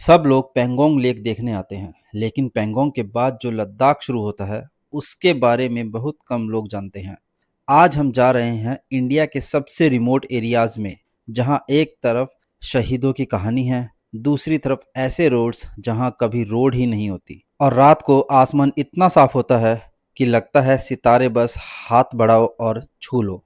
सब लोग पेंगोंग लेक देखने आते हैं, लेकिन पेंगोंग के बाद जो लद्दाख शुरू होता है, उसके बारे में बहुत कम लोग जानते हैं। आज हम जा रहे हैं इंडिया के सबसे रिमोट एरियाज में, जहां एक तरफ शहीदों की कहानी है, दूसरी तरफ ऐसे रोड्स जहां कभी रोड ही नहीं होती, और रात को आसमान इतना साफ होता है कि लगता है सितारे बस हाथ बढ़ाओ और छू लो।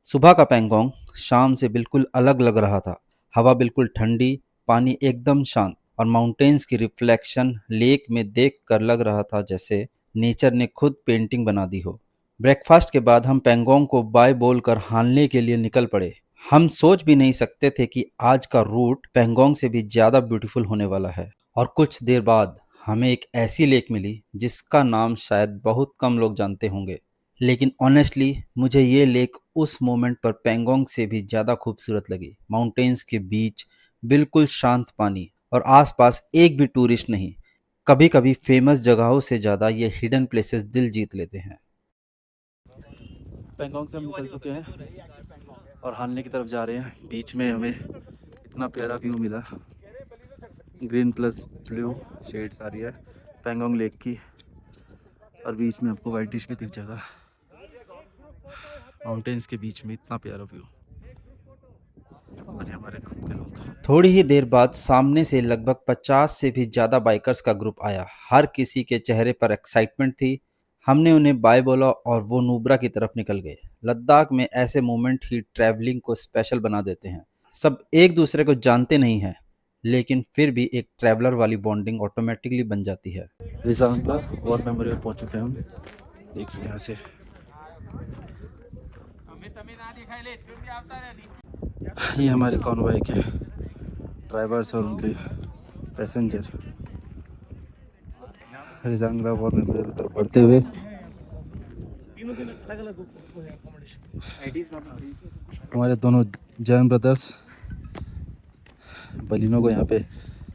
सुबह का पेंगोंग शाम से बिल्कुल अलग लग रहा था। हवा बिल्कुल ठंडी, पानी एकदम शांत, और माउंटेन्स की रिफ्लेक्शन लेक में देख कर लग रहा था जैसे नेचर ने खुद पेंटिंग बना दी हो। ब्रेकफास्ट के बाद हम पेंगोंग को बाय बोलकर हानले के लिए निकल पड़े। हम सोच भी नहीं सकते थे कि आज का रूट पेंगोंग से भी ज़्यादा ब्यूटीफुल होने वाला है। और कुछ देर बाद हमें एक ऐसी लेक मिली जिसका नाम शायद बहुत कम लोग जानते होंगे, लेकिन ऑनेस्टली मुझे ये लेक उस मोमेंट पर पेंगोंग से भी ज़्यादा खूबसूरत लगी। माउंटेन्स के बीच बिल्कुल शांत पानी, और आसपास एक भी टूरिस्ट नहीं। कभी कभी फेमस जगहों से ज़्यादा ये हिडन प्लेसेस दिल जीत लेते हैं। पेंगोंग से हम निकल चुके हैं और हानले की तरफ जा रहे हैं। बीच में हमें इतना प्यारा व्यू मिला, ग्रीन प्लस ब्लू शेड्स आ रही है पेंगोंग लेक की, और बीच में आपको वाइटिश भी दिख जाएगा। माउंटेन्स के बीच में इतना प्यारा व्यू, और हमारे ग्रुप के लोग। थोड़ी ही देर बाद सामने से लगभग 50 से भी ज़्यादा बाइकर्स का ग्रुप आया। हर किसी के चेहरे पर एक्साइटमेंट थी। हमने उन्हें बाय बोला और वो नुब्रा की तरफ निकल गए। लद्दाख में ऐसे मोमेंट ही ट्रैवलिंग को स्पेशल बना देते हैं। सब एक दूसरे को जानते नहीं हैं, लेकिन फिर भी एक ट्रैवलर वाली बॉन्डिंग ऑटोमेटिकली बन जाती है। रिजांगला वॉर मेमोरियल पहुंच चुके हैं हम। देखिए यहाँ से ये हमारे कॉन्वॉय के ड्राइवर्स और उनके पैसेंजर रिजांगला वॉर मेमोरियल की तरफ बढ़ते हुए। हमारे दोनों जैन ब्रदर्स बलिनों को यहाँ पे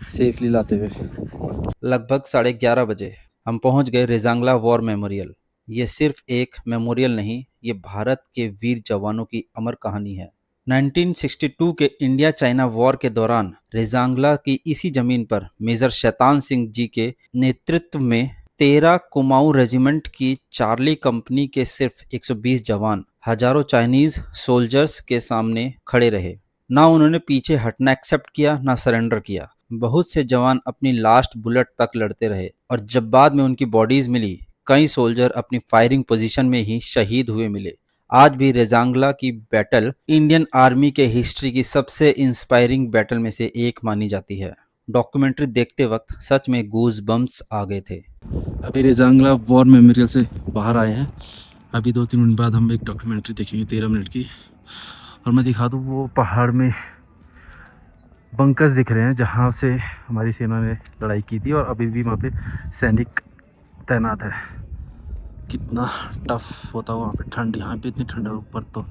सेफली लाते हुए। लगभग 11:30 बजे हम पहुँच गए रिजांगला वॉर मेमोरियल। ये सिर्फ एक मेमोरियल नहीं, ये भारत के वीर जवानों की अमर कहानी है। 1962 के इंडिया चाइना वॉर के दौरान रेजांगला की इसी जमीन पर मेजर शैतान सिंह जी के नेतृत्व में 13 कुमाऊं रेजिमेंट की चार्ली कंपनी के सिर्फ 120 जवान हजारों चाइनीज सोल्जर्स के सामने खड़े रहे। ना उन्होंने पीछे हटना एक्सेप्ट किया, ना सरेंडर किया। बहुत से जवान अपनी लास्ट बुलेट तक लड़ते रहे, और जब बाद में उनकी बॉडीज मिली, कई सोल्जर अपनी फायरिंग पोजीशन में ही शहीद हुए मिले। आज भी रेजांगला की बैटल इंडियन आर्मी के हिस्ट्री की सबसे इंस्पायरिंग बैटल में से एक मानी जाती है। डॉक्यूमेंट्री देखते वक्त सच में गूज बम्स आ गए थे। अभी रेजांगला वॉर मेमोरियल से बाहर आए हैं। अभी 2-3 मिनट बाद हम एक डॉक्यूमेंट्री देखेंगे 13 मिनट की, और मैं दिखा दूँ वो पहाड़ में बंकर्स दिख रहे हैं जहाँ से हमारी सेना ने लड़ाई की थी, और अभी भी वहाँ पे सैनिक तैनात है। कितना टफ होता है वहाँ पे, ठंड यहाँ पे इतनी ठंड है, ऊपर तो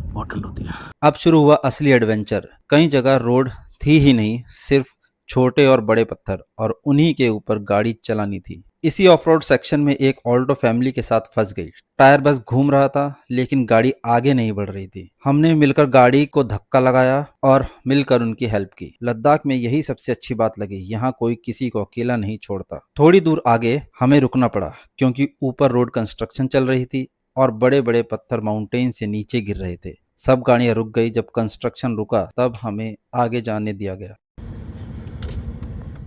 बहुत ठंड होती है। अब शुरू हुआ असली एडवेंचर। कई जगह रोड थी ही नहीं, सिर्फ छोटे और बड़े पत्थर, और उन्हीं के ऊपर गाड़ी चलानी थी। इसी ऑफ रोड सेक्शन में एक ऑल्टो फैमिली के साथ फंस गई। टायर बस घूम रहा था, लेकिन गाड़ी आगे नहीं बढ़ रही थी। हमने मिलकर गाड़ी को धक्का लगाया और मिलकर उनकी हेल्प की। लद्दाख में यही सबसे अच्छी बात लगी, यहाँ कोई किसी को अकेला नहीं छोड़ता। थोड़ी दूर आगे हमें रुकना पड़ा, क्योंकि ऊपर रोड कंस्ट्रक्शन चल रही थी और बड़े बड़े पत्थर माउंटेन से नीचे गिर रहे थे। सब गाड़ियां रुक गई। जब कंस्ट्रक्शन रुका, तब हमें आगे जाने दिया गया।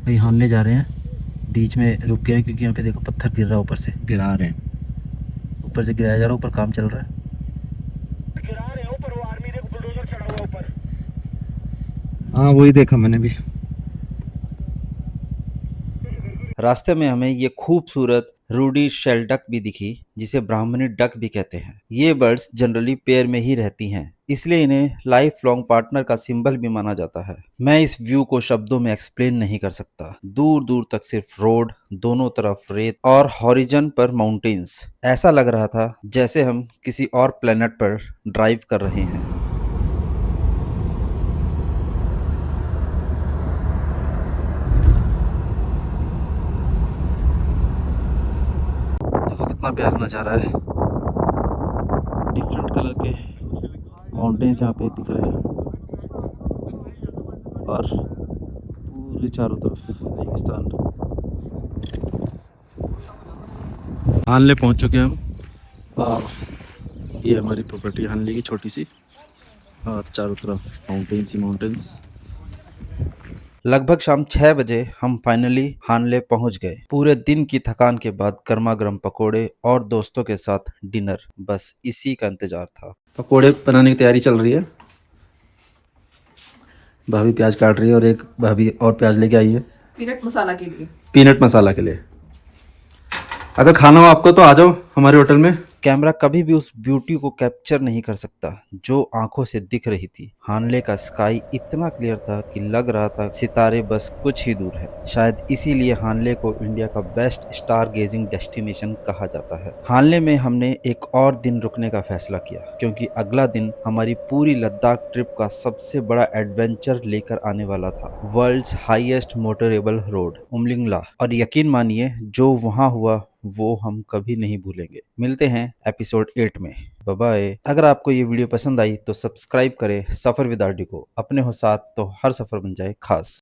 भाई हानने जा रहे हैं, बीच में रुक गए क्योंकि यहाँ पे देखो पत्थर गिर रहा है, ऊपर से गिरा रहे हैं, ऊपर से गिराया जा रहा है, ऊपर काम चल रहा है। गिरा रहे हैं ऊपर, वो आर्मी ने बुलडोजर चढ़ा हुआ ऊपर। हाँ वही देखा मैंने भी। रास्ते में हमें ये खूबसूरत रूडी शेल डक भी दिखी, जिसे ब्राह्मणी डक भी कहते हैं। ये बर्ड्स जनरली पेयर में ही रहती हैं, इसलिए इन्हें लाइफ लॉन्ग पार्टनर का सिंबल भी माना जाता है। मैं इस व्यू को शब्दों में एक्सप्लेन नहीं कर सकता। दूर दूर तक सिर्फ रोड, दोनों तरफ रेत, और हॉरिजन पर माउंटेन्स। ऐसा लग रहा था जैसे हम किसी और प्लेनेट पर ड्राइव कर रहे हैं। देखो कितना प्यारा नज़ारा है। डिफरेंट कलर के माउंटेन्स यहाँ पे दिख रहे हैं, और और ये चारों तरफ रेगिस्तान। हानले पहुंच चुके हैं हम और ये हमारी प्रॉपर्टी हानले की छोटी सी, और चारों तरफ माउंटेन्स ही माउंटेन्स। लगभग शाम 6 बजे हम फाइनली हानले पहुंच गए। पूरे दिन की थकान के बाद गर्मा गर्म पकोड़े और दोस्तों के साथ डिनर, बस इसी का इंतजार था। पकोड़े बनाने की तैयारी चल रही है। भाभी प्याज काट रही है और एक भाभी और प्याज लेके आई है पीनट मसाला के लिए। पीनट मसाला के लिए। अगर खाना हो आपको तो आ जाओ हमारे होटल में। कैमरा कभी भी उस ब्यूटी को कैप्चर नहीं कर सकता जो आंखों से दिख रही थी। हानले का स्काई इतना क्लियर था कि लग रहा था सितारे बस कुछ ही दूर है। शायद इसीलिए हानले को इंडिया का बेस्ट स्टार गेजिंग डेस्टिनेशन कहा जाता है। हानले में हमने एक और दिन रुकने का फैसला किया क्योंकि अगला दिन हमारी पूरी लद्दाख ट्रिप का सबसे बड़ा एडवेंचर लेकर आने वाला था। World's highest motorable road Umlingla, और यकीन मानिए जो वहां हुआ वो हम कभी नहीं भूलेंगे। मिलते हैं एपिसोड 8 में। Bye bye. अगर आपको ये वीडियो पसंद आई तो सब्सक्राइब करें सफर विद आरडी को। अपने हो साथ तो हर सफर बन जाए खास।